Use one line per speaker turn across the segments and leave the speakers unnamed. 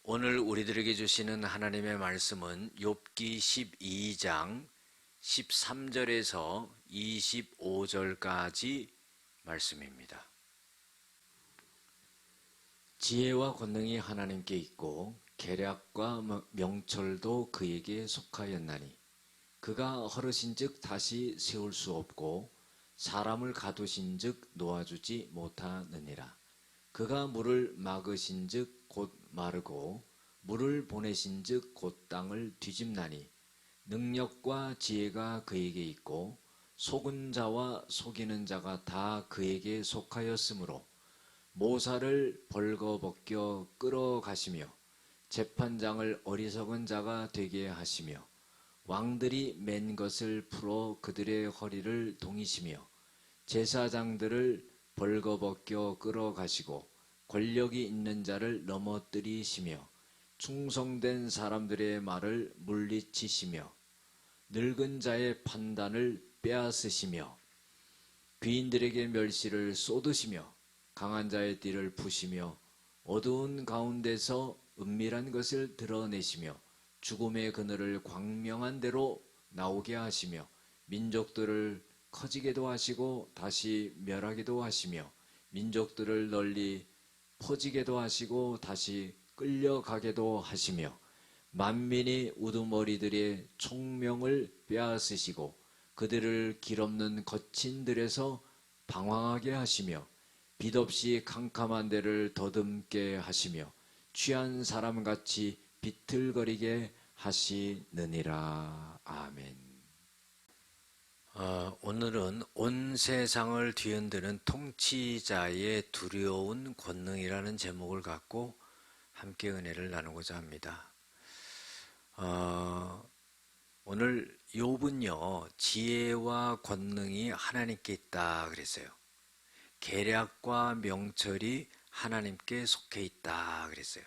오늘 우리들에게 주시는 하나님의 말씀은 욥기 12장 13절에서 25절까지 말씀입니다. 지혜와 권능이 하나님께 있고 계략과 명철도 그에게 속하였나니 그가 허르신즉 다시 세울 수 없고 사람을 가두신즉 놓아주지 못하느니라. 그가 물을 막으신즉 곧 마르고 물을 보내신즉 곧 땅을 뒤집나니 능력과 지혜가 그에게 있고 속은 자와 속이는 자가 다 그에게 속하였으므로 모사를 벌거벗겨 끌어가시며 재판장을 어리석은 자가 되게 하시며 왕들이 맨 것을 풀어 그들의 허리를 동이시며 제사장들을 벌거벗겨 끌어가시고 권력이 있는 자를 넘어뜨리시며 충성된 사람들의 말을 물리치시며 늙은 자의 판단을 빼앗으시며 귀인들에게 멸시를 쏟으시며 강한 자의 띠를 푸시며 어두운 가운데서 은밀한 것을 드러내시며 죽음의 그늘을 광명한 대로 나오게 하시며 민족들을 커지게도 하시고 다시 멸하기도 하시며 민족들을 널리 퍼지게도 하시고 다시 끌려가게도 하시며 만민이 우두머리들의 총명을 빼앗으시고 그들을 길없는 거친 들에서 방황하게 하시며 빛없이 캄캄한 데를 더듬게 하시며 취한 사람같이 비틀거리게 하시느니라. 아멘. 오늘은 온 세상을 뒤흔드는 통치자의 두려운 권능이라는 제목을 갖고 함께 은혜를 나누고자 합니다. 오늘 욥은요, 지혜와 권능이 하나님께 있다 그랬어요. 계략과 명철이 하나님께 속해 있다 그랬어요.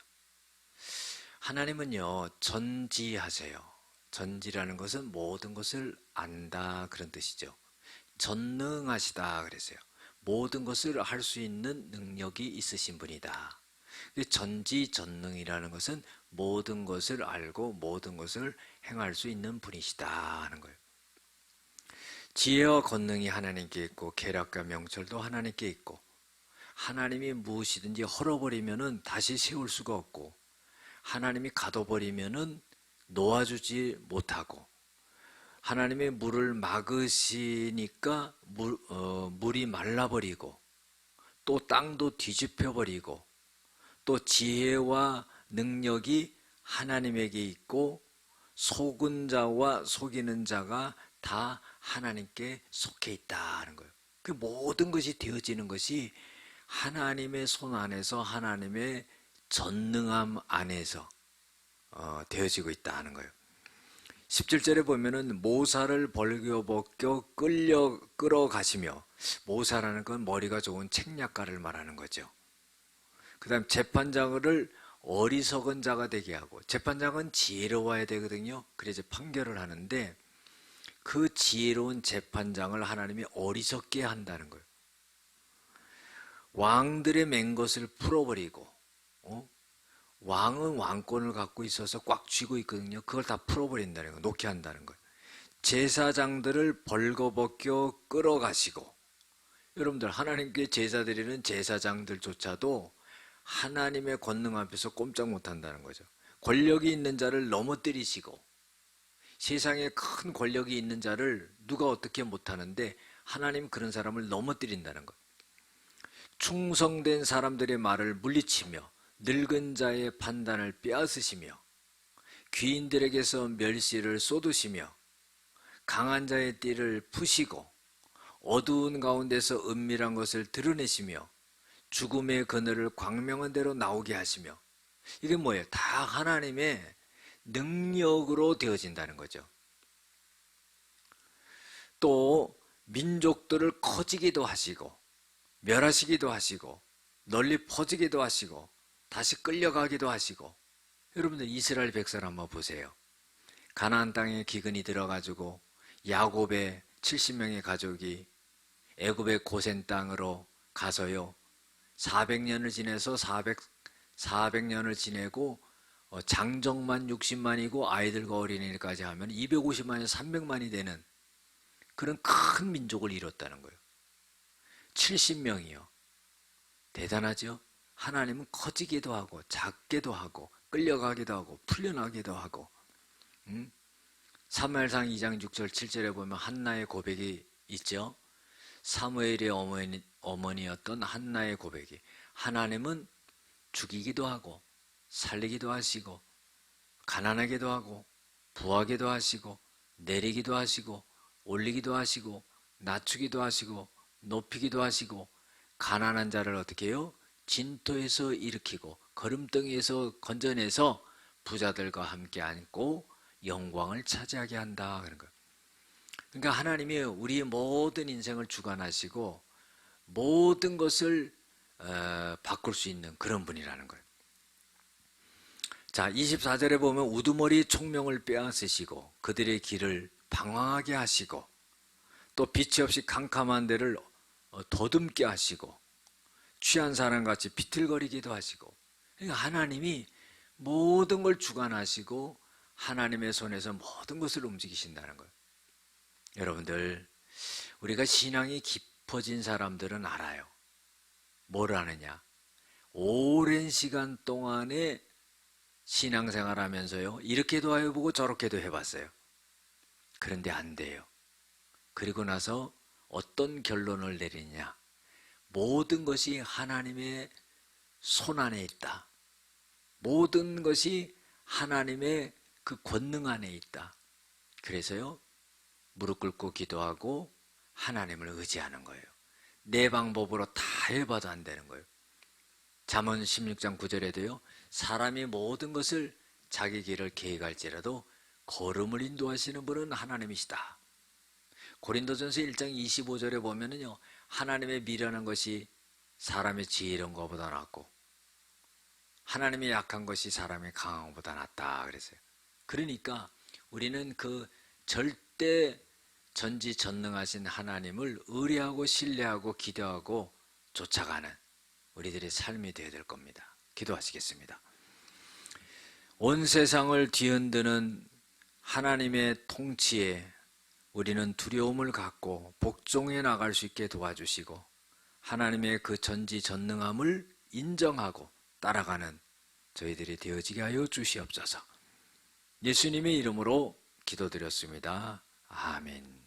하나님은요, 전지하세요. 전지라는 것은 모든 것을 안다 그런 뜻이죠. 전능하시다 그랬어요. 모든 것을 할 수 있는 능력이 있으신 분이다. 전지전능이라는 것은 모든 것을 알고 모든 것을 행할 수 있는 분이시다 하는 거예요. 지혜와 권능이 하나님께 있고 계략과 명철도 하나님께 있고 하나님이 무엇이든지 헐어버리면은 다시 세울 수가 없고 하나님이 가둬버리면은 놓아주지 못하고 하나님의 물을 막으시니까 물이 말라버리고 또 땅도 뒤집혀버리고 또 지혜와 능력이 하나님에게 있고 속은 자와 속이는 자가 다 하나님께 속해 있다는 거예요. 그 모든 것이 되어지는 것이 하나님의 손 안에서 하나님의 전능함 안에서 되어지고 있다는 거예요. 17절에 보면은 모사를 벌거벗겨 끌어가시며 모사라는 건 머리가 좋은 책략가를 말하는 거죠. 그 다음 재판장을 어리석은 자가 되게 하고 재판장은 지혜로워야 되거든요. 그래서 판결을 하는데 그 지혜로운 재판장을 하나님이 어리석게 한다는 거예요. 왕들의 맨 것을 풀어버리고 왕은 왕권을 갖고 있어서 꽉 쥐고 있거든요. 그걸 다 풀어버린다는 거예요. 놓게 한다는 거예요. 제사장들을 벌거벗겨 끌어가시고 여러분들 하나님께 제사 드리는 제사장들조차도 하나님의 권능 앞에서 꼼짝 못한다는 거죠. 권력이 있는 자를 넘어뜨리시고 세상에 큰 권력이 있는 자를 누가 어떻게 못하는데 하나님 그런 사람을 넘어뜨린다는 거예요. 충성된 사람들의 말을 물리치며 늙은 자의 판단을 빼앗으시며 귀인들에게서 멸시를 쏟으시며 강한 자의 띠를 푸시고 어두운 가운데서 은밀한 것을 드러내시며 죽음의 그늘을 광명한 대로 나오게 하시며 이게 뭐예요? 다 하나님의 능력으로 되어진다는 거죠. 또 민족들을 커지기도 하시고 멸하시기도 하시고 널리 퍼지기도 하시고 다시 끌려가기도 하시고 여러분들 이스라엘 백성을 한번 보세요. 가나안 땅에 기근이 들어가지고 야곱의 70명의 가족이 애굽의 고센 땅으로 가서요 400년을 지내서 400년을 지내고 장정만 60만이고 아이들과 어린이까지 하면 250만에서 300만이 되는 그런 큰 민족을 이뤘다는 거예요. 70명이요. 대단하죠? 하나님은 커지기도 하고 작게도 하고 끌려가기도 하고 풀려나기도 하고. 사무엘상 2장 6절 7절에 보면 한나의 고백이 있죠. 사무엘의 어머니였던 한나의 고백이, 하나님은 죽이기도 하고 살리기도 하시고 가난하게도 하고 부하게도 하시고 내리기도 하시고 올리기도 하시고 낮추기도 하시고 높이기도 하시고, 가난한 자를 어떻게 해요? 진토에서 일으키고 거름덩이에서 건져내서 부자들과 함께 앉고 영광을 차지하게 한다, 그런 거예요. 그러니까 하나님이 우리의 모든 인생을 주관하시고 모든 것을 바꿀 수 있는 그런 분이라는 거예요. 자, 24절에 보면 우두머리 총명을 빼앗으시고 그들의 길을 방황하게 하시고 또 빛이 없이 캄캄한 데를 더듬게 하시고 취한 사람같이 비틀거리기도 하시고. 그러니까 하나님이 모든 걸 주관하시고 하나님의 손에서 모든 것을 움직이신다는 거예요. 여러분들, 우리가 신앙이 깊어진 사람들은 알아요. 뭘 아느냐? 오랜 시간 동안에 신앙생활 하면서요, 이렇게도 해보고 저렇게도 해봤어요. 그런데 안 돼요. 그리고 나서 어떤 결론을 내리냐? 모든 것이 하나님의 손 안에 있다. 모든 것이 하나님의 그 권능 안에 있다. 그래서요, 무릎 꿇고 기도하고 하나님을 의지하는 거예요. 내 방법으로 다 해봐도 안 되는 거예요. 잠언 16장 9절에도요, 사람이 모든 것을 자기 길을 계획할지라도 걸음을 인도하시는 분은 하나님이시다. 고린도전서 1장 25절에 보면은요, 하나님의 미련한 것이 사람의 지혜로운 것보다 낫고 하나님의 약한 것이 사람의 강한 것보다 낫다 그랬어요. 그러니까 우리는 그 절대 전지전능하신 하나님을 의뢰하고 신뢰하고 기도하고 쫓아가는 우리들의 삶이 되어야 될 겁니다. 기도하시겠습니다. 온 세상을 뒤흔드는 하나님의 통치에 우리는 두려움을 갖고 복종해 나갈 수 있게 도와주시고 하나님의 그 전지전능함을 인정하고 따라가는 저희들이 되어지게 하여 주시옵소서. 예수님의 이름으로 기도드렸습니다. 아멘.